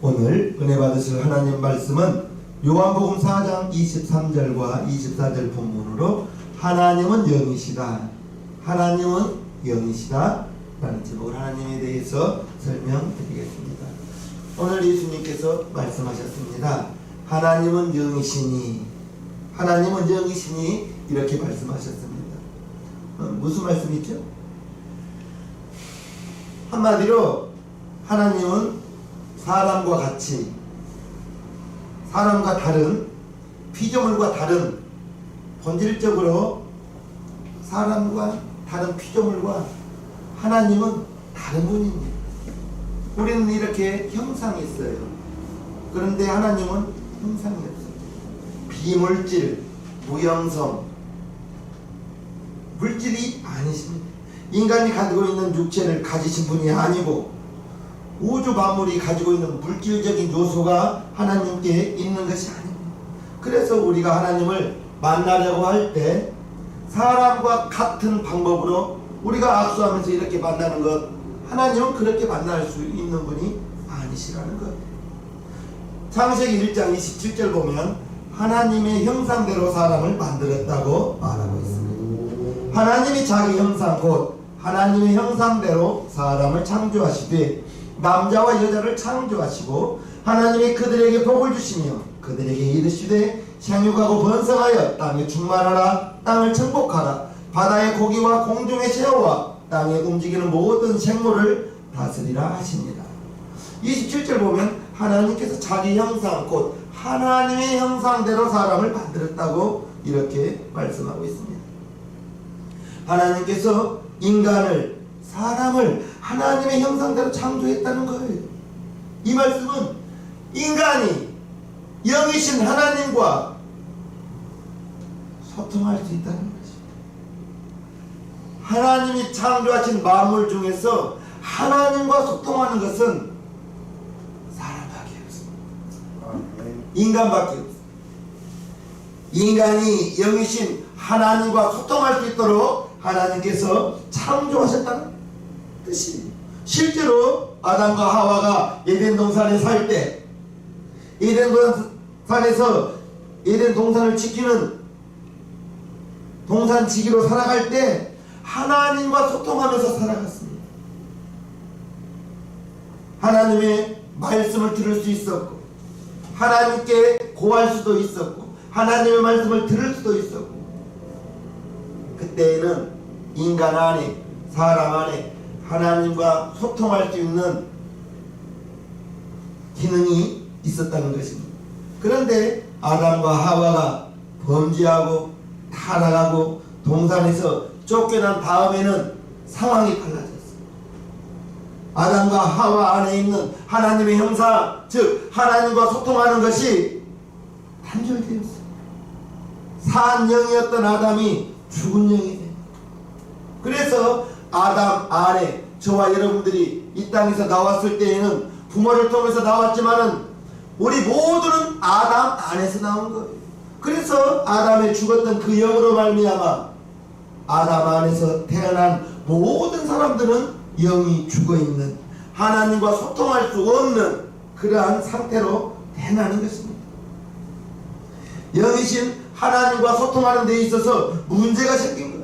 오늘 은혜 받으실 하나님 말씀은 요한복음 4장 23절과 24절 본문으로 하나님은 영이시다, 하나님은 영이시다 라는 제목으로 하나님에 대해서 설명드리겠습니다. 오늘 예수님께서 말씀하셨습니다. 하나님은 영이시니, 하나님은 영이시니 이렇게 말씀하셨습니다. 무슨 말씀이죠? 한마디로 하나님은 사람과 같이, 사람과 다른, 피조물과 다른, 본질적으로 사람과 다른 피조물과 하나님은 다른 분입니다. 우리는 이렇게 형상이 있어요. 그런데 하나님은 형상이 없어요. 비물질, 무형성, 물질이 아니십니다. 인간이 가지고 있는 육체를 가지신 분이 아니고 우주 만물이 가지고 있는 물질적인 요소가 하나님께 있는 것이 아닙니다. 그래서 우리가 하나님을 만나려고 할 때 사람과 같은 방법으로 우리가 악수하면서 이렇게 만나는 것, 하나님은 그렇게 만날 수 있는 분이 아니시라는 것. 창세기 1장 27절 보면 하나님의 형상대로 사람을 만들었다고 말하고 있습니다. 하나님이 자기 형상 곧 하나님의 형상대로 사람을 창조하시되 남자와 여자를 창조하시고 하나님이 그들에게 복을 주시며 그들에게 이르시되 생육하고 번성하여 땅에 충만하라, 땅을 정복하라, 바다의 고기와 공중의 새와 땅에 움직이는 모든 생물을 다스리라 하십니다. 27절 보면 하나님께서 자기 형상 곧 하나님의 형상대로 사람을 만들었다고 이렇게 말씀하고 있습니다. 하나님께서 인간을, 사람을 하나님의 형상대로 창조했다는 거예요. 이 말씀은 인간이 영이신 하나님과 소통할 수 있다는 것입니다. 하나님이 창조하신 만물 중에서 하나님과 소통하는 것은 사람밖에 없습니다. 인간밖에 없습니다. 인간이 영이신 하나님과 소통할 수 있도록 하나님께서 창조하셨다는 뜻입니다. 실제로 아담과 하와가 에덴 동산에 살 때, 에덴 동산에서 에덴 동산을 지키는 동산지기로 살아갈 때 하나님과 소통하면서 살아갔습니다. 하나님의 말씀을 들을 수 있었고, 하나님께 고할 수도 있었고, 하나님의 말씀을 들을 수도 있었고, 그때에는 인간 안에, 사람 안에 하나님과 소통할 수 있는 기능이 있었다는 것입니다. 그런데 아담과 하와가 범죄하고 타락하고 동산에서 쫓겨난 다음에는 상황이 달라졌어요. 아담과 하와 안에 있는 하나님의 형상, 즉 하나님과 소통하는 것이 단절되었어요. 산 영이었던 아담이 죽은 영이 됩니다. 그래서 아담 안에 저와 여러분들이 이 땅에서 나왔을 때에는 부모를 통해서 나왔지만은 우리 모두는 아담 안에서 나온 거예요. 그래서 아담의 죽었던 그 영으로 말미암아 아담 안에서 태어난 모든 사람들은 영이 죽어있는, 하나님과 소통할 수 없는 그러한 상태로 태어나는 것입니다. 영이신 하나님과 소통하는 데 있어서 문제가 생긴 거예요.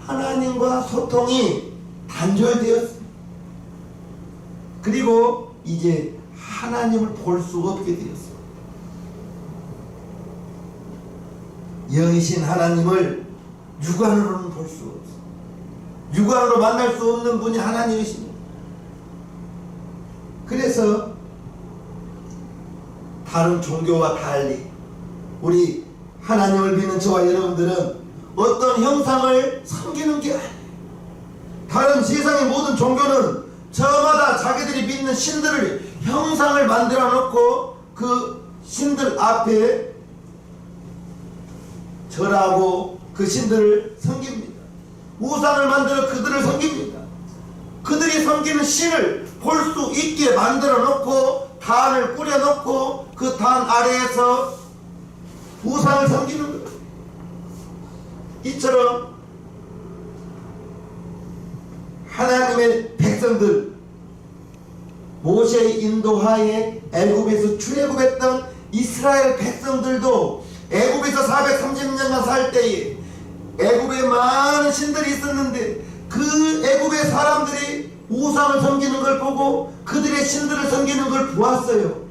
하나님과 소통이 단절되었습니다. 그리고 이제 하나님을 볼 수 없게 되었습니다. 영이신 하나님을 육안으로는 볼 수 없어요. 육안으로 만날 수 없는 분이 하나님이십니다. 그래서 다른 종교와 달리 우리 하나님을 믿는 저와 여러분들은 어떤 형상을 섬기는 게 아니에요. 다른 세상의 모든 종교는 저마다 자기들이 믿는 신들을 형상을 만들어 놓고 그 신들 앞에 절하고 그 신들을 섬깁니다. 우상을 만들어 그들을 섬깁니다. 그들이 섬기는 신을 볼 수 있게 만들어 놓고 단을 꾸려 놓고 그 단 아래에서 우상을 섬기는 거예요. 이처럼 하나님의 백성들, 모세의 인도하에 애굽에서 출애굽했던 이스라엘 백성들도 애굽에서 430년간 살 때에 애굽에 많은 신들이 있었는데 그 애굽의 사람들이 우상을 섬기는 걸 보고 그들의 신들을 섬기는 걸 보았어요.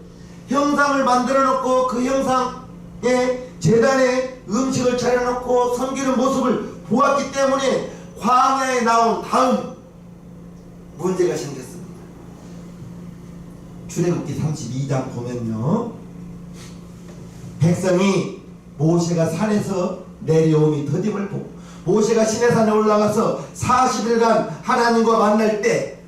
형상을 만들어 놓고 그 형상에 제단에 음식을 차려놓고 섬기는 모습을 보았기 때문에 광야에 나온 다음 문제가 생겼습니다. 출애굽기 32장 보면요, 백성이 모세가 산에서 내려옴이 더딤을 보고 모세가 시내산에 올라가서 40일간 하나님과 만날 때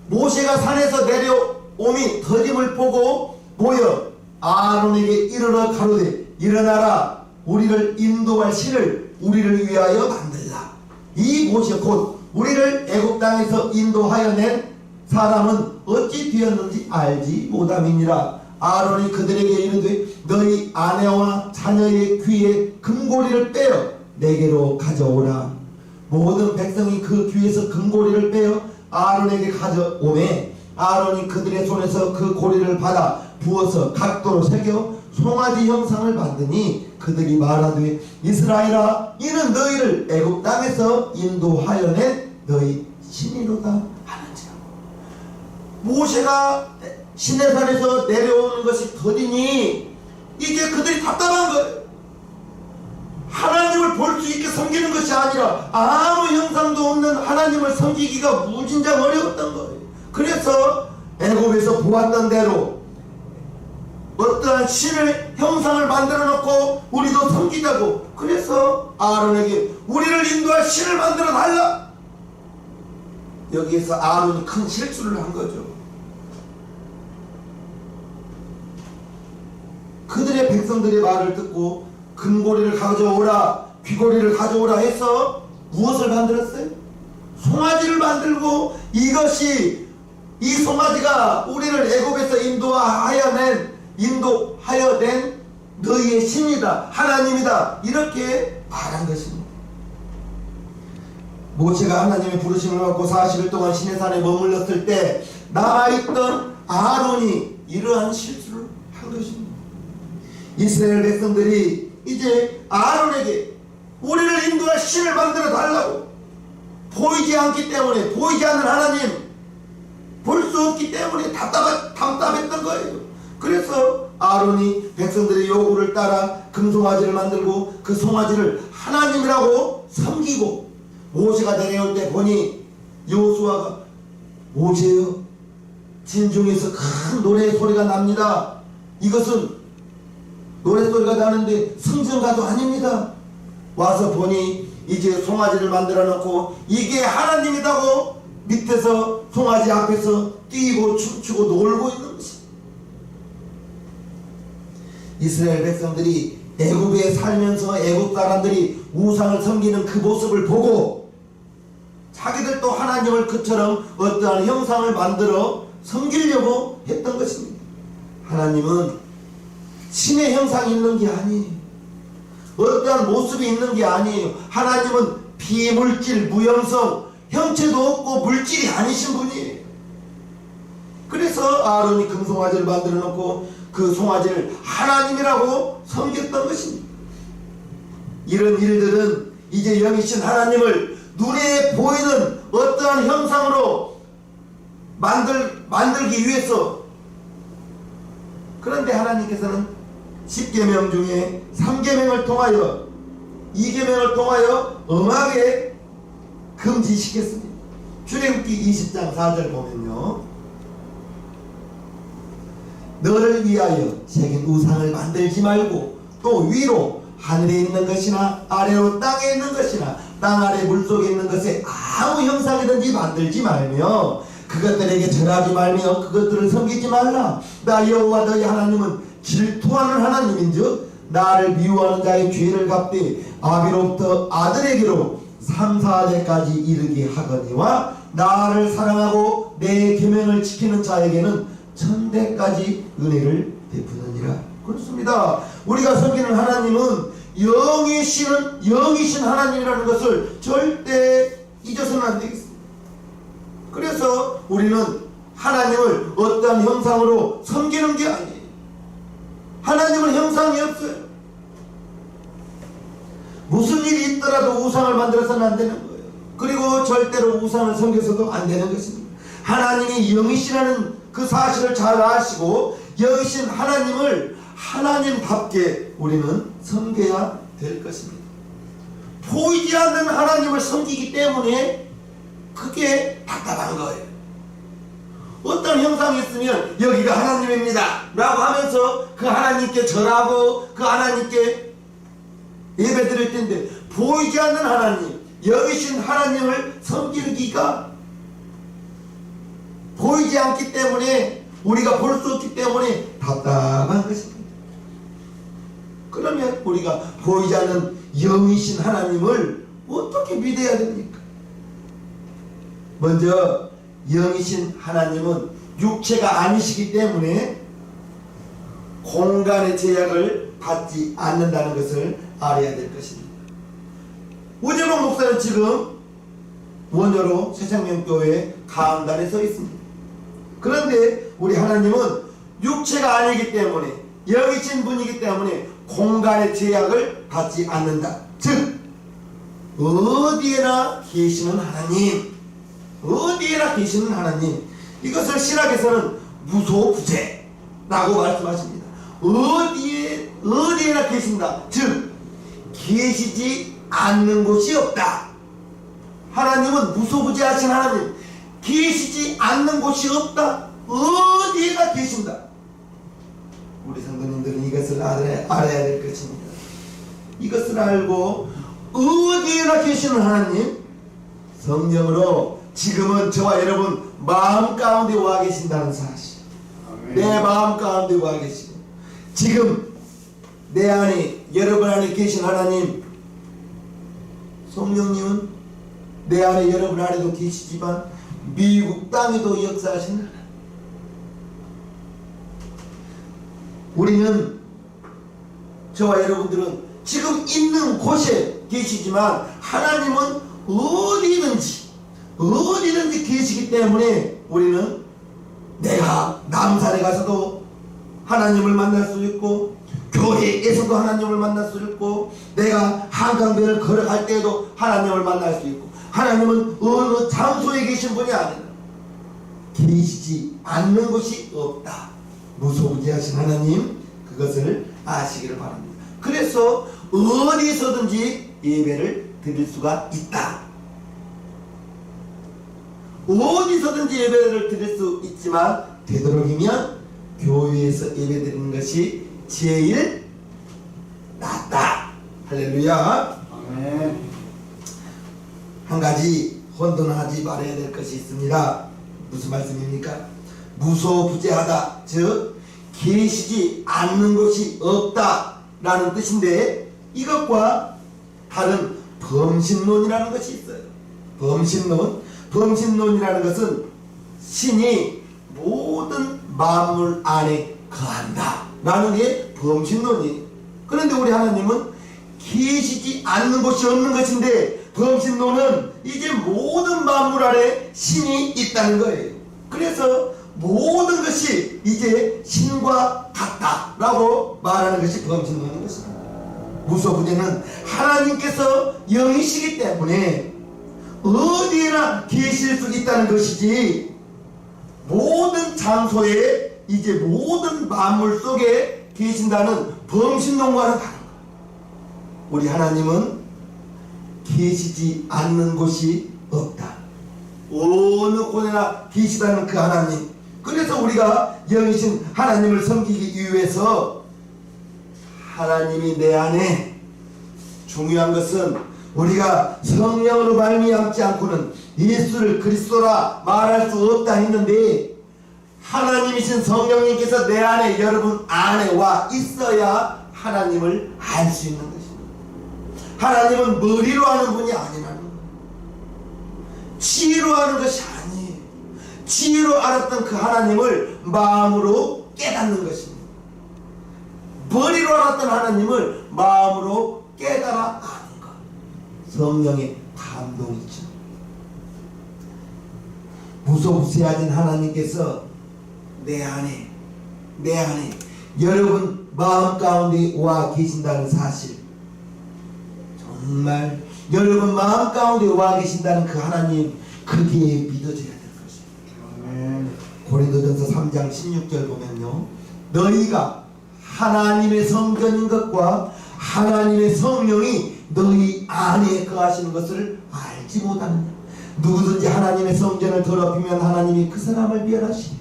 모세가 산에서 내려옴이 더딤을 보고 모여 아론에게 이르러 가로되 일어나라, 우리를 인도할 신을 우리를 위하여 만들라. 이 모세 곧 우리를 애굽 땅에서 인도하여 낸 사람은 어찌 되었는지 알지 못함이니라. 아론이 그들에게 이르되 너희 아내와 자녀의 귀에 금고리를 빼어 내게로 가져오라. 모든 백성이 그 귀에서 금고리를 빼어 아론에게 가져오매 아론이 그들의 손에서 그 고리를 받아 부어서 각도로 새겨 송아지 형상을 만드니 그들이 말하되 이스라엘아, 이는 너희를 애굽 땅에서 인도하여 낸 너희 신이로다 하는지라. 모세가 시내산에서 내려오는 것이 더디니 이제 그들이 답답한 거예요. 하나님을 볼 수 있게 섬기는 것이 아니라 아무 형상도 없는 하나님을 섬기기가 무진장 어려웠던 거예요. 그래서 애굽에서 보았던 대로 어떠한 신을 형상을 만들어 놓고 우리도 섬기자고, 그래서 아론에게 우리를 인도할 신을 만들어 달라. 여기에서 아론이 큰 실수를 한 거죠. 그들의 백성들의 말을 듣고 금고리를 가져오라, 귀고리를 가져오라 해서 무엇을 만들었어요? 송아지를 만들고 이것이, 이 송아지가 우리를 애굽에서 인도하여 낸 너희의 신이다, 하나님이다, 이렇게 말한 것입니다. 모세가 하나님의 부르심을 받고 40일 동안 시내산에 머물렀을 때 남아있던 아론이 이러한 실수를 한 것입니다. 이스라엘 백성들이 이제 아론에게 우리를 인도할 신을 만들어 달라고, 보이지 않기 때문에, 보이지 않는 하나님 볼 수 없기 때문에 답답했던 거예요. 그래서 아론이 백성들의 요구를 따라 금송아지를 만들고 그 송아지를 하나님이라고 섬기고, 모세가 내려올 때 보니 여호수아가 모세여, 진중에서 큰 노래 소리가 납니다. 이것은 노래소리가 나는데 승전가도 아닙니다. 와서 보니 이제 송아지를 만들어 놓고 이게 하나님이라고 밑에서 송아지 앞에서 뛰고 춤추고 놀고 있는 것입니다. 이스라엘 백성들이 애굽에 살면서 애굽 사람들이 우상을 섬기는 그 모습을 보고 자기들도 하나님을 그처럼 어떠한 형상을 만들어 섬기려고 했던 것입니다. 하나님은 신의 형상이 있는 게 아니에요. 어떠한 모습이 있는 게 아니에요. 하나님은 비물질, 무형성, 형체도 없고 물질이 아니신 분이에요. 그래서 아론이 금송아지를 만들어 놓고 그 송아지를 하나님이라고 섬겼던 것입니다. 이런 일들은 이제 영이신 하나님을 눈에 보이는 어떠한 형상으로 만들기 위해서, 그런데 하나님께서는 10계명 중에 3계명을 통하여 2계명을 통하여 엄하게 금지시켰습니다. 출애굽기 20장 4절 보면요, 너를 위하여 새긴 우상을 만들지 말고 또 위로 하늘에 있는 것이나 아래로 땅에 있는 것이나 땅 아래 물속에 있는 것에 아무 형상이든지 만들지 말며 그것들에게 절하지 말며 그것들을 섬기지 말라. 나 여호와 너희 하나님은 질투하는 하나님인즉 나를 미워하는 자의 죄를 갚되 아비로부터 아들에게로 3, 4대까지 이르게 하거니와 나를 사랑하고 내 계명을 지키는 자에게는 1000대까지 은혜를 베푸느니라. 그렇습니다. 우리가 섬기는 하나님은 영이신 하나님이라는 것을 절대 잊어서는 안 되겠습니다. 그래서 우리는 하나님을 어떤 형상으로 섬기는 게 아니에요. 하나님은 형상이 없어요. 무슨 일이 있더라도 우상을 만들어서는 안 되는 거예요. 그리고 절대로 우상을 섬겨서도 안 되는 것입니다. 하나님이 영이시라는 그 사실을 잘 아시고 영이신 하나님을 하나님답게 우리는 섬겨야 될 것입니다. 보이지 않는 하나님을 섬기기 때문에 그게 답답한 거예요. 어떤 형상이 있으면 여기가 하나님입니다 라고 하면서 그 하나님께 절하고 그 하나님께 예배 드릴 텐데, 보이지 않는 하나님, 영이신 하나님을 섬기기가 보이지 않기 때문에, 우리가 볼 수 없기 때문에 답답한 것입니다. 그러면 우리가 보이지 않는 영이신 하나님을 어떻게 믿어야 됩니까? 먼저 영이신 하나님은 육체가 아니시기 때문에 공간의 제약을 받지 않는다는 것을 알아야 될 것입니다. 우재봉 목사는 지금 원효로 새생명교회 가운단에 서 있습니다. 그런데 우리 하나님은 육체가 아니기 때문에, 영이신 분이기 때문에 공간의 제약을 받지 않는다. 즉 어디에나 계시는 하나님, 어디에나 계시는 하나님, 이것을 신학에서는 무소부재라고 말씀하십니다. 어디에나 계신다. 즉 계시지 않는 곳이 없다. 하나님은 무소부재하신 하나님, 계시지 않는 곳이 없다. 어디에나 계신다. 우리 성도님들은 이것을 알아야 될 것입니다. 이것을 알고 어디에나 계시는 하나님, 성령으로 지금은 저와 여러분 마음 가운데 와 계신다는 사실, 내 마음 가운데 와 계시고 지금 내 안에, 여러분 안에 계신 하나님, 성령님은 내 안에, 여러분 안에도 계시지만 미국 땅에도 역사하시는 하나님. 우리는, 저와 여러분들은 지금 있는 곳에 계시지만 하나님은 어디든지 계시기 때문에 우리는 내가 남산에 가서도 하나님을 만날 수 있고, 교회에서도 하나님을 만날 수 있고, 내가 한강변을 걸어갈 때에도 하나님을 만날 수 있고, 하나님은 어느 장소에 계신 분이 아니라 계시지 않는 곳이 없다. 무소부재하신 하나님, 그것을 아시기를 바랍니다. 그래서 어디서든지 예배를 드릴 수가 있다. 어디서든지 예배를 드릴 수 있지만 되도록이면 교회에서 예배 드리는 것이 제일 낫다. 할렐루야. 아멘. 한 가지 혼돈하지 말아야 될 것이 있습니다. 무슨 말씀입니까? 무소부재하다, 즉 계시지 않는 것이 없다 라는 뜻인데, 이것과 다른 범신론이라는 것이 있어요. 범신론이라는 것은 신이 모든 만물 안에 거한다 라는 게 범신론이에요. 그런데 우리 하나님은 계시지 않는 것이 없는 것인데, 범신론은 이제 모든 만물 안에 신이 있다는 거예요. 그래서 모든 것이 이제 신과 같다라고 말하는 것이 범신론인 것입니다. 무소부재는 하나님께서 영이시기 때문에 어디에나 계실 수 있다는 것이지, 모든 장소에, 이제 모든 만물 속에 계신다는 범신론과는 다른 거예요. 우리 하나님은 계시지 않는 곳이 없다. 어느 곳에나 계시다는 그 하나님. 그래서 우리가 영이신 하나님을 섬기기 위해서, 하나님이 내 안에, 중요한 것은 우리가 성령으로 말미암지 않고는 예수를 그리스도라 말할 수 없다 했는데, 하나님이신 성령님께서 내 안에, 여러분 안에 와 있어야 하나님을 알 수 있는 것입니다. 하나님은 머리로 아는 분이 아니라는 거예요. 지혜로 아는 것이 아니에요. 지혜로 알았던 그 하나님을 마음으로 깨닫는 것입니다. 머리로 알았던 하나님을 마음으로 깨달아 아는 것. 성령의 감동이죠. 무소부세하신 하나님께서 내 안에 여러분 마음 가운데 와 계신다는 사실, 정말 여러분 마음 가운데 와 계신다는 그 하나님, 그게 믿어져야 될 것입니다. 고린도전서 3장 16절 보면요, 너희가 하나님의 성전인 것과 하나님의 성령이 너희 안에 거하시는 것을 알지 못하느냐. 누구든지 하나님의 성전을 더럽히면 하나님이 그 사람을 멸하시리라.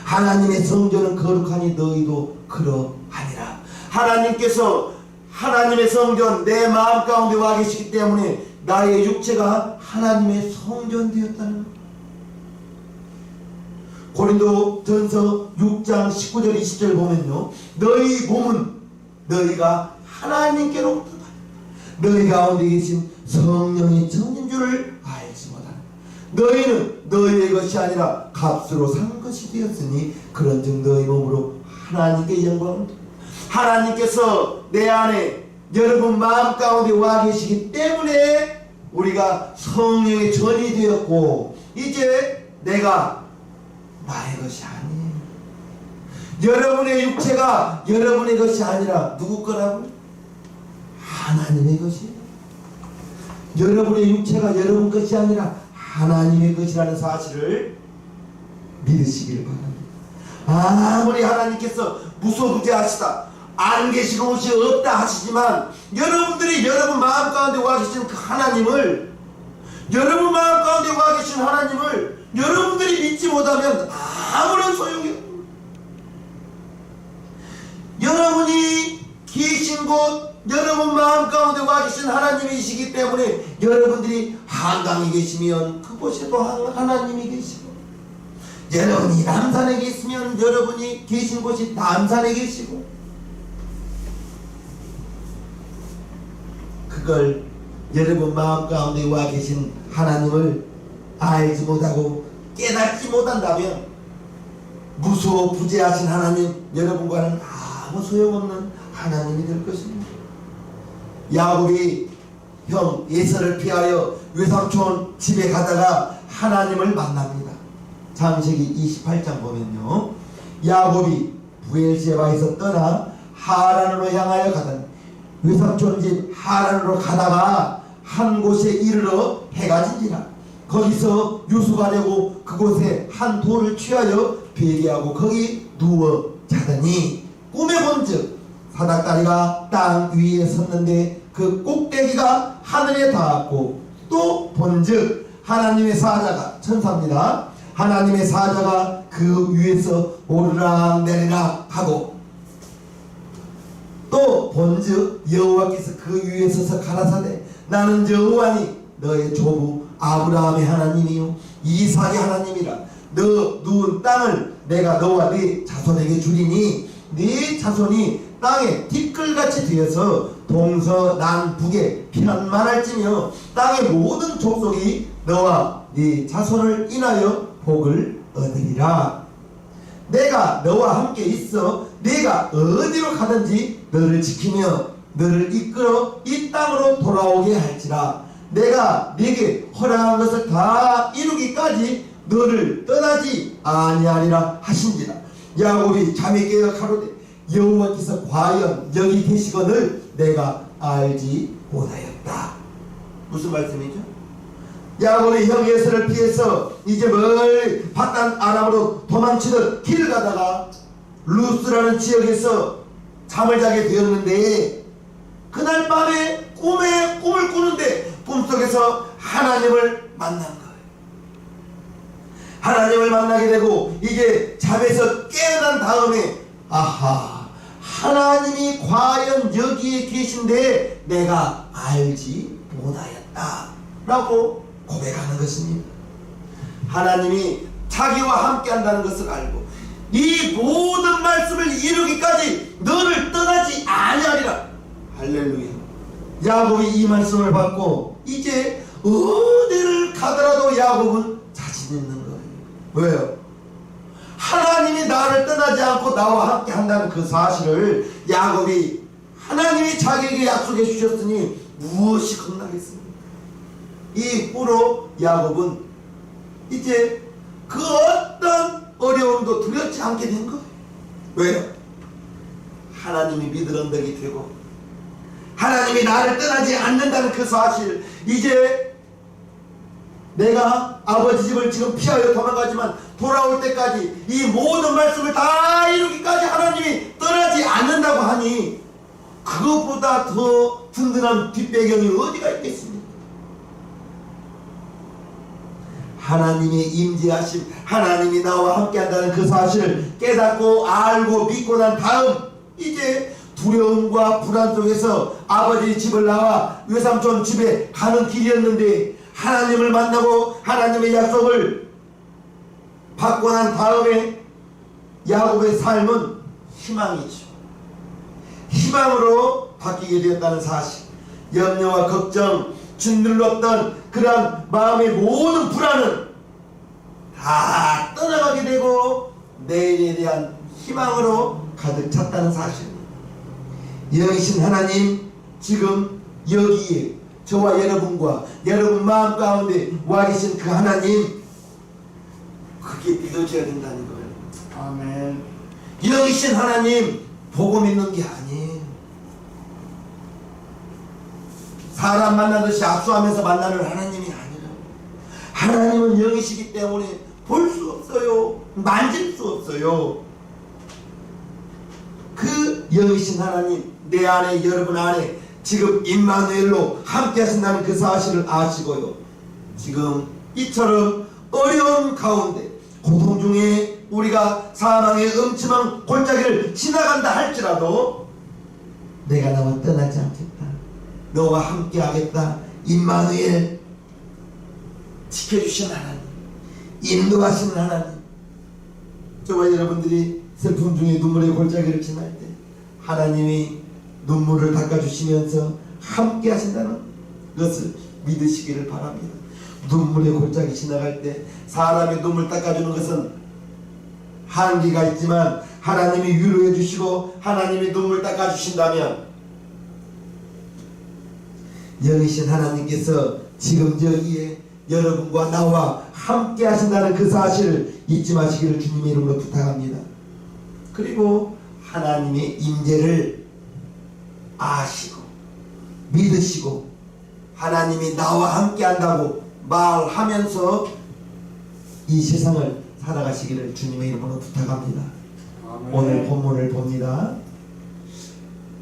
하나님의 성전은 거룩하니 너희도 그러하니라. 하나님께서 하나님의 성전, 내 마음 가운데 와 계시기 때문에 나의 육체가 하나님의 성전 되었다는 것. 고린도전서 6장 19절 20절 보면요, 너희 몸은 너희가 하나님께로부터 너희 가운데 계신 성령의 전인 줄을 알지 못하는, 너희는 너희의 것이 아니라 값으로 산 것이 되었으니 그런즉 너희 몸으로 하나님께 영광을 드리라. 하나님께서 내 안에 여러분 마음 가운데 와 계시기 때문에 우리가 성령의 전이 되었고, 이제 내가 나의 것이 아니에요. 여러분의 육체가 여러분의 것이 아니라 누구 거라고요? 하나님의 것이에요. 여러분의 육체가 여러분 것이 아니라 하나님의 것이라는 사실을 믿으시기를 바랍니다. 아무리 하나님께서 무소부재하시다, 안 계시고 옷이 없다 하시지만, 여러분들이 여러분 마음 가운데 와 계신 그 하나님을, 여러분 마음 가운데 와 계신 하나님을 여러분들이 믿지 못하면 아무런 소용이 없습니다. 여러분이 계신 곳, 여러분 마음 가운데 와 계신 하나님이시기 때문에 여러분들이 한강에 계시면 그곳에도 하나님이 계시고, 여러분이 남산에 계시면 여러분이 계신 곳이 남산에 계시고, 그걸 여러분 마음 가운데 와 계신 하나님을 알지 못하고 깨닫지 못한다면 무소부재하신 하나님, 여러분과는 아무 소용없는 하나님이 될 것입니다. 야곱이 형 에서를 피하여 외삼촌 집에 가다가 하나님을 만납니다. 창세기 28장 보면요, 야곱이 부엘세바에서 떠나 하란으로 향하여 가던 외삼촌 집 하란으로 가다가 한 곳에 이르러 해가 진지라. 거기서 유숙하려고 그곳에 한 돌을 취하여 베개하고 거기 누워 자더니 꿈에 본즉 사닥다리가 땅 위에 섰는데 그 꼭대기가 하늘에 닿았고, 또 본즉 하나님의 사자가, 천사입니다, 하나님의 사자가 그 위에서 오르락 내리락 하고, 또 본즉 여호와께서 그 위에 서서 가라사대 나는 여호와니 너의 조부 아브라함의 하나님이요 이삭의 하나님이라. 너 누운 땅을 내가 너와 네 자손에게 주리니 네 자손이 땅에 티끌같이 되어서 동서남북에 편만할지며 땅의 모든 족속이 너와 네 자손을 인하여 복을 얻으리라. 내가 너와 함께 있어 네가 어디로 가든지 너를 지키며 너를 이끌어 이 땅으로 돌아오게 할지라. 내가 네게 허락한 것을 다 이루기까지 너를 떠나지 아니하리라 하신지라. 야곱이 잠이 깨어 가로되 여호와께서 과연 여기 계시거늘 내가 알지 못하였다. 무슨 말씀이죠? 야곱이 형 에서를 피해서 이제 멀리 밧단 아람으로 도망치듯 길을 가다가 루스라는 지역에서 잠을 자게 되었는데, 그날 밤에 꿈을 꾸는데 꿈속에서 하나님을 만난 거예요. 하나님을 만나게 되고 이제 잠에서 깨어난 다음에 아하, 하나님이 과연 여기에 계신데 내가 알지 못하였다 라고 고백하는 것입니다. 하나님이 자기와 함께 한다는 것을 알고 이 모든 말씀을 이루기까지 너를 떠나지 아니하리라. 할렐루야. 야곱이 이 말씀을 받고 이제 어디를 가더라도 야곱은 자신 있는 거예요. 왜요? 하나님이 나를 떠나지 않고 나와 함께 한다는 그 사실을 야곱이, 하나님이 자기에게 약속해 주셨으니 무엇이 겁나겠습니까? 이 후로 야곱은 이제 그 어떤 어려움도 두렵지 않게 된 거예요. 왜요? 하나님이 믿을 언덕이 되고 하나님이 나를 떠나지 않는다는 그 사실, 이제 내가 아버지 집을 지금 피하여 도망가지만 돌아올 때까지 이 모든 말씀을 다 이루기까지 하나님이 떠나지 않는다고 하니 그것보다 더 든든한 뒷배경이 어디가 있겠습니까? 하나님의 임재하심, 하나님이 나와 함께한다는 그 사실을 깨닫고 알고 믿고 난 다음, 이제 두려움과 불안 속에서 아버지 집을 나와 외삼촌 집에 가는 길이었는데 하나님을 만나고 하나님의 약속을 받고 난 다음에 야곱의 삶은 희망이죠. 희망으로 바뀌게 되었다는 사실, 염려와 걱정, 짓눌렀던 그러한 마음의 모든 불안은 다 떠나가게 되고 내일에 대한 희망으로 가득 찼다는 사실입니다. 영이신 하나님, 지금 여기에 저와 여러분과 여러분 마음 가운데 와 계신 그 하나님, 그게 믿어져야 된다는 거예요. 아멘. 영이신 하나님 보고 믿는 게 아니에요. 사람 만나듯이 압수하면서 만나는 하나님이 아니라, 하나님은 영이시기 때문에 볼 수 없어요. 만질 수 없어요. 그 영이신 하나님, 내 안에, 여러분 안에 지금 임마누엘로 함께 하신다는 그 사실을 아시고요, 지금 이처럼 어려운 가운데 고통 중에 우리가 사망의 음침한 골짜기를 지나간다 할지라도 내가 너와 떠나지 않겠다, 너와 함께 하겠다, 임마누엘, 지켜주신 하나님, 인도하시는 하나님. 저와 여러분들이 슬픔 중에 눈물의 골짜기를 지날 때 하나님이 눈물을 닦아주시면서 함께 하신다는 것을 믿으시기를 바랍니다. 눈물의 골짜기 지나갈 때 사람의 눈물 닦아주는 것은 한계가 있지만 하나님이 위로해 주시고 하나님이 눈물 닦아주신다면, 영이신 하나님께서 지금 저기에 여러분과 나와 함께 하신다는 그 사실을 잊지 마시기를 주님의 이름으로 부탁합니다. 그리고 하나님의 임재를 아시고 믿으시고 하나님이 나와 함께 한다고 말하면서 이 세상을 살아가시기를 주님의 이름으로 부탁합니다. 아멘. 오늘 본문을 봅니다.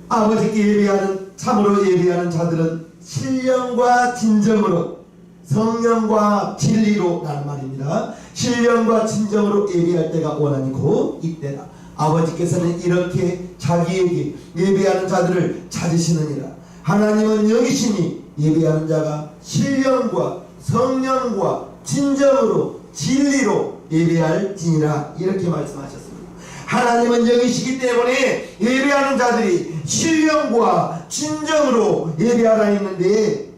아버지께 예배하는, 참으로 예배하는 자들은 신령과 진정으로, 성령과 진리로 라는 말입니다. 신령과 진정으로 예배할 때가 원하니 곧 이때다. 아버지께서는 이렇게 자기에게 예배하는 자들을 찾으시느니라. 하나님은 영이시니 예배하는 자가 신령과 성령과 진정으로 진리로 예배할지니라, 이렇게 말씀하셨습니다. 하나님은 영이시기 때문에 예배하는 자들이 신령과 진정으로 예배하라 했는데,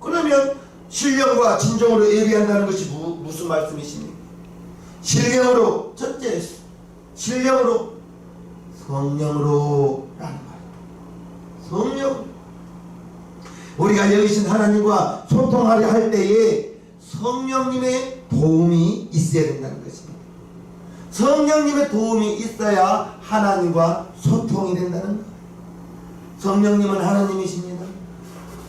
그러면 신령과 진정으로 예배한다는 것이 무슨 말씀이십니까? 신령으로, 첫째 신령으로, 성령으로 라는 말. 성령, 우리가 여기신 하나님과 소통하려 할 때에 성령님의 도움이 있어야 된다는 것입니다. 성령님의 도움이 있어야 하나님과 소통이 된다는 거예요. 성령님은 하나님이십니다.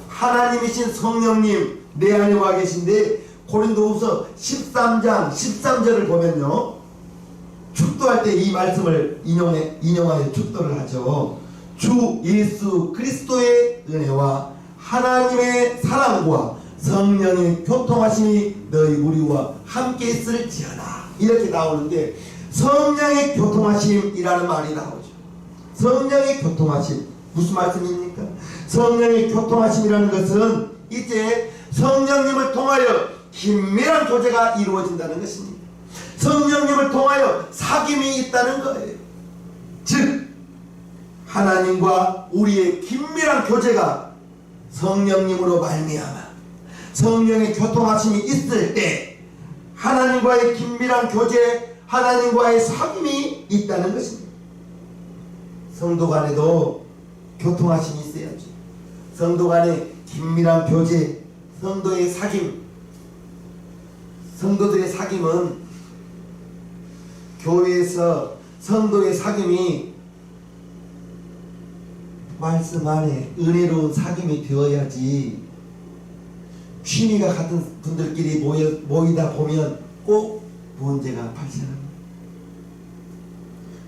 하나님이신 성령님 내 안에 와 계신데, 고린도후서 13장 13절을 보면요, 축도할 때 이 말씀을 인용하여 축도를 하죠. 주 예수 그리스도의 은혜와 하나님의 사랑과 성령의 교통하심이 너희 우리와 함께 있을지어다, 이렇게 나오는데, 성령의 교통하심이라는 말이 나오죠. 성령의 교통하심, 무슨 말씀입니까? 성령의 교통하심이라는 것은 이제 성령님을 통하여 긴밀한 교제가 이루어진다는 것입니다. 성령님을 통하여 사귐이 있다는 거예요. 즉 하나님과 우리의 긴밀한 교제가 성령님으로 말미암아 성령의 교통하심이 있을 때 하나님과의 긴밀한 교제, 하나님과의 사귐이 있다는 것입니다. 성도 간에도 교통하심이 있어야죠. 성도 간의 긴밀한 교제, 성도의 사귐, 성도들의 사귐은 교회에서 성도의 사귐이 말씀 안에 은혜로운 사귐이 되어야지, 취미가 같은 분들끼리 모이다 보면 꼭 문제가 발생합니다.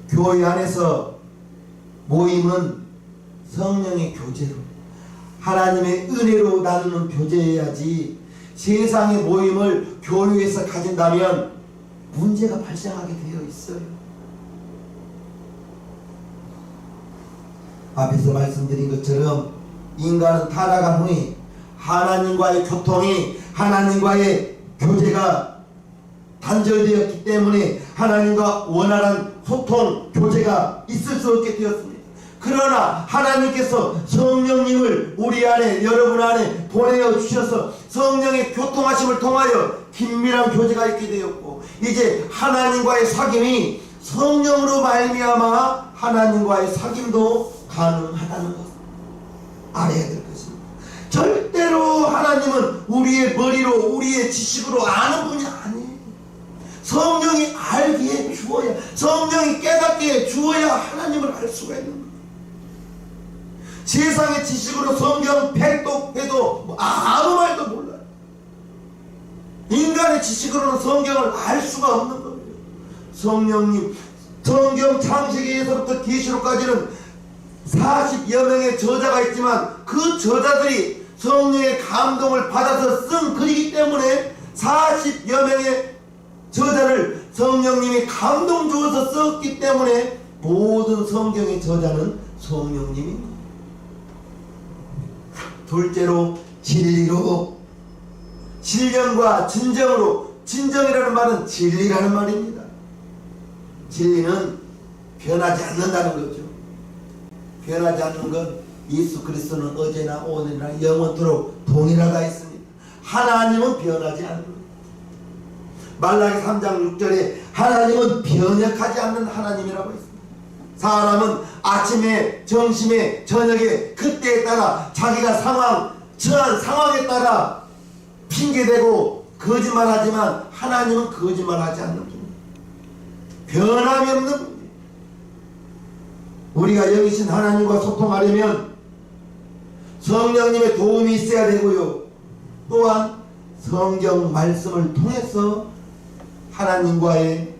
교회 안에서 모임은 성령의 교제로, 하나님의 은혜로 나누는 교제여야지, 세상의 모임을 교회에서 가진다면 문제가 발생하게 되어 있어요. 앞에서 말씀드린 것처럼 인간은 타락한 후에 하나님과의 교통이, 하나님과의 교제가 단절되었기 때문에 하나님과 원활한 소통, 교제가 있을 수 없게 되었습니다. 그러나 하나님께서 성령님을 우리 안에, 여러분 안에 보내어 주셔서 성령의 교통하심을 통하여 긴밀한 교제가 있게 되었고, 이제 하나님과의 사귐이 성령으로 말미암아 하나님과의 사귐도 가능하다는 것 알아야 될 것입니다. 절대로 하나님은 우리의 머리로, 우리의 지식으로 아는 분이 아니에요. 성령이 알게 주어야, 성령이 깨닫게 주어야 하나님을 알 수가 있는 거예요. 세상의 지식으로 성경 백독해도 아무 말도 몰라요. 인간의 지식으로는 성경을 알 수가 없는 거예요. 성령님, 성경 창세기에서부터 계시록까지는 40여 명의 저자가 있지만 그 저자들이 성령의 감동을 받아서 쓴 글이기 때문에 40여 명의 저자를 성령님이 감동 주어서 썼기 때문에 모든 성경의 저자는 성령님입니다. 둘째로 진리로, 진령과 진정으로, 진정이라는 말은 진리라는 말입니다. 진리는 변하지 않는다는 거죠. 변하지 않는 건 예수 그리스도는 어제나 오늘이나 영원토록 동일하다 했습니다. 하나님은 변하지 않는 거예요. 말라기 3장 6절에 하나님은 변혁하지 않는 하나님이라고 했습니다. 사람은 아침에, 점심에, 저녁에, 그때에 따라 자기가 처한 상황에 따라 핑계대고 거짓말하지만 하나님은 거짓말하지 않는 분이에요. 변함이 없는 분이에요. 우리가 영이신 하나님과 소통하려면 성령님의 도움이 있어야 되고요, 또한 성경 말씀을 통해서 하나님과의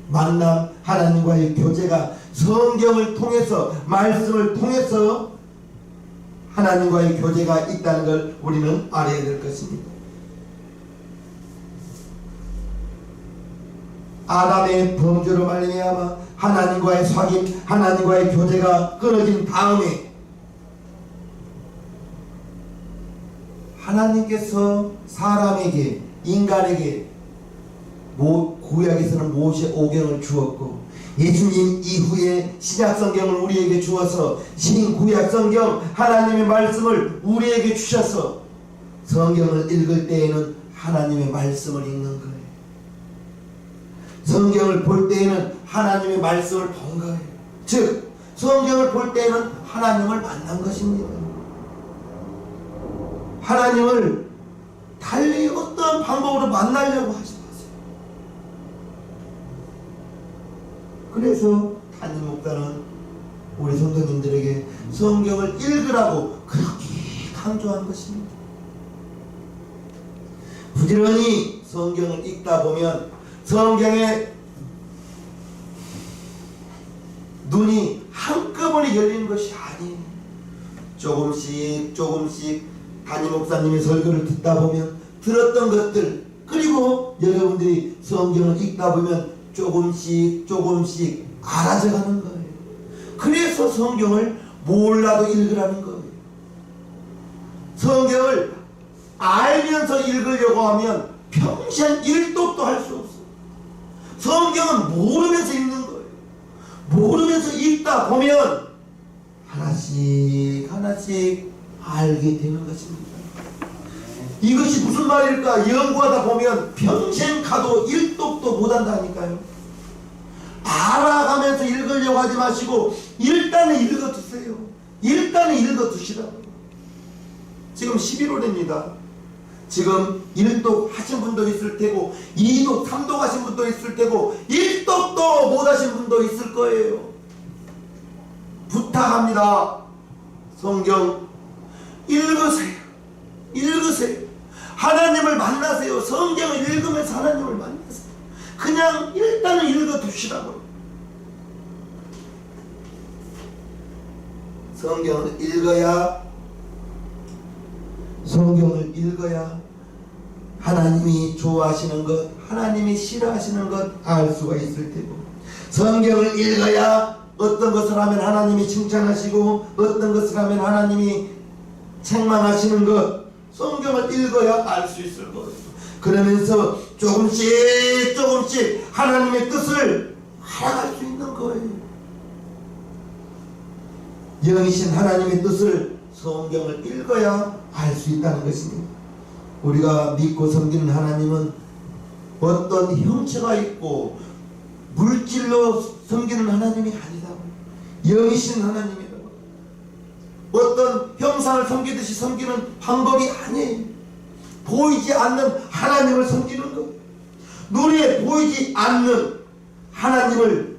만남, 하나님과의 교제가 성경을 통해서, 말씀을 통해서 하나님과의 교제가 있다는 걸 우리는 알아야 될 것입니다. 아담의 범죄로 말미암아 하나님과의 사귐, 하나님과의 교제가 끊어진 다음에 하나님께서 사람에게, 인간에게 구약에서는 모세 오경을 주었고, 예수님 이후에 신약성경을 우리에게 주어서 신구약성경 하나님의 말씀을 우리에게 주셔서 성경을 읽을 때에는 하나님의 말씀을 읽는 거예요. 성경을 볼 때에는 하나님의 말씀을 본 거예요. 즉 성경을 볼 때에는 하나님을 만난 것입니다. 하나님을 달리 어떤 방법으로 만나려고 하지 마세요. 그래서 담임 목사는 우리 성도님들에게 성경을 읽으라고 그렇게 강조한 것입니다. 부지런히 성경을 읽다 보면 성경의 눈이 한꺼번에 열리는 것이 아니에요. 조금씩 담임 목사님의 설교를 듣다 보면 들었던 것들, 그리고 여러분들이 성경을 읽다 보면 조금씩 알아져가는 거예요. 그래서 성경을 몰라도 읽으라는 거예요. 성경을 알면서 읽으려고 하면 평생 1독도 할 수 없어요. 성경은 모르면서 읽는 거예요. 모르면서 읽다 보면 하나씩 알게 되는 것입니다. 이것이 무슨 말일까 연구하다 보면 평생 가도 1독도 못한다니까요. 알아가면서 읽으려고 하지 마시고 일단은 읽어두세요. 일단은 읽어두시라고. 지금 11월입니다. 지금 1독 하신 분도 있을 테고 2독, 3독 하신 분도 있을 테고 1독도 못 하신 분도 있을 거예요. 부탁합니다. 성경 읽으세요. 읽으세요. 하나님을 만나세요. 성경을 읽으면서 하나님을 만나세요. 그냥 일단은 읽어두시라고요. 성경을 읽어야 하나님이 좋아하시는 것, 하나님이 싫어하시는 것 알 수가 있을 테고, 성경을 읽어야 어떤 것을 하면 하나님이 칭찬하시고 어떤 것을 하면 하나님이 책망하시는 것, 성경을 읽어야 알 수 있을 거예요. 그러면서 조금씩 하나님의 뜻을 알아갈 수 있는 거예요. 영이신 하나님의 뜻을 성경을 읽어야 알 수 있다는 것입니다. 우리가 믿고 섬기는 하나님은 어떤 형체가 있고 물질로 섬기는 하나님이 아니다고. 영이신 하나님이라고. 어떤 형상을 섬기듯이 섬기는 방법이 아니에요. 보이지 않는 하나님을 섬기는 것, 눈에 보이지 않는 하나님을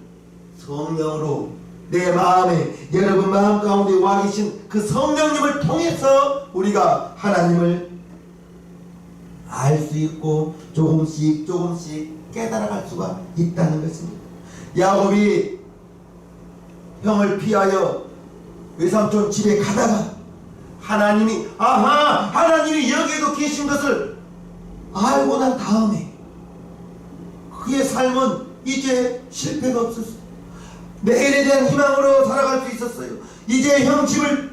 성령으로 내 마음에, 여러분 마음 가운데 와 계신 그 성령님을 통해서 우리가 하나님을 알 수 있고 조금씩 깨달아갈 수가 있다는 것입니다. 야곱이 형을 피하여 외삼촌 집에 가다가 하나님이 여기에도 계신 것을 알고 난 다음에 그의 삶은 이제 실패가 없었어요. 내일에 대한 희망으로 살아갈 수 있었어요. 이제 형 집을,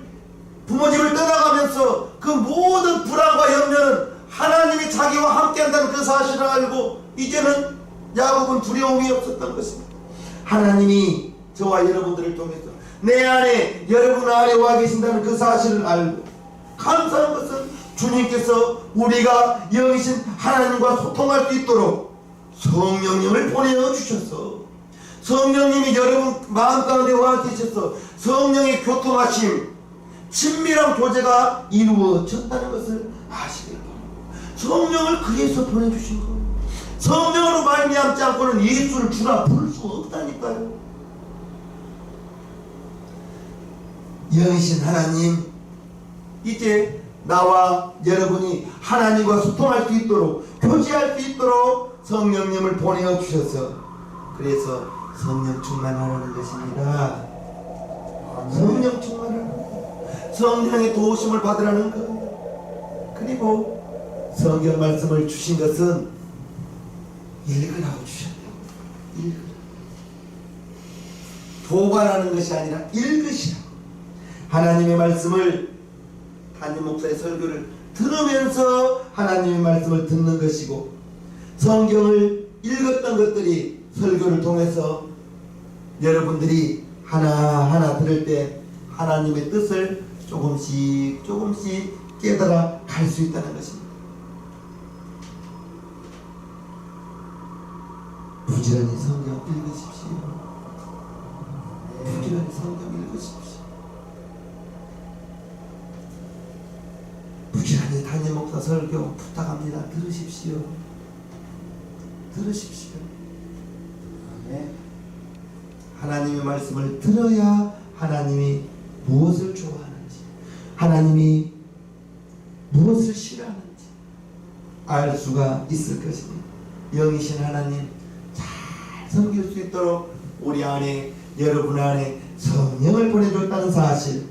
부모 집을 떠나가면서 그 모든 불안과 염려는 하나님이 자기와 함께한다는 그 사실을 알고 이제는 야곱은 두려움이 없었던 것입니다. 하나님이 저와 여러분들을 통해서 내 안에, 여러분 안에 와 계신다는 그 사실을 알고, 감사한 것은 주님께서 우리가 영이신 하나님과 소통할 수 있도록 성령님을 보내주셔서, 성령님이 여러분 마음 가운데 와 계셔서 성령의 교통하심, 친밀한 교제가 이루어졌다는 것을 아시길 바랍니다. 성령을 그래서 보내주신 거예요. 성령으로 말미암지 않고는 예수를 주라 부를 수 없다니까요. 영이신 하나님, 이제 나와 여러분이 하나님과 소통할 수 있도록, 교제할 수 있도록 성령님을 보내주셔서, 그래서 성령 충만하라는 것입니다. 성령 충만하라는 거예요. 성령의 도우심을 받으라는 거예요. 그리고 성경 말씀을 주신 것은 읽으라고 주셨다고. 읽으라. 보관하는 것이 아니라 읽으시라고. 하나님의 말씀을, 담임 목사의 설교를 들으면서 하나님의 말씀을 듣는 것이고, 성경을 읽었던 것들이 설교를 통해서 여러분들이 하나하나 들을 때 하나님의 뜻을 조금씩 깨달아 갈 수 있다는 것입니다. 부지런히 성경 읽으십시오. 부지런히 성경 읽으십시오. 부지런히 담임 목사 설교 부탁합니다. 들으십시오. 들으십시오. 네. 하나님의 말씀을 들어야 하나님이 무엇을 좋아하는지, 하나님이 무엇을 싫어하는지 알 수가 있을 것입니다. 영이신 하나님 잘 섬길 수 있도록 우리 안에, 여러분 안에 성령을 보내줬다는 사실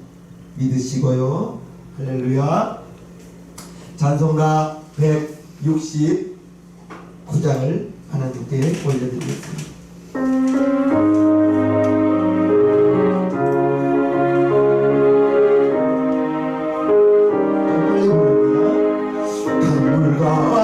믿으시고요. 할렐루야. 찬송가 169장을 하나님께 올려드리겠습니다. 빨리 부릅니다. 강물과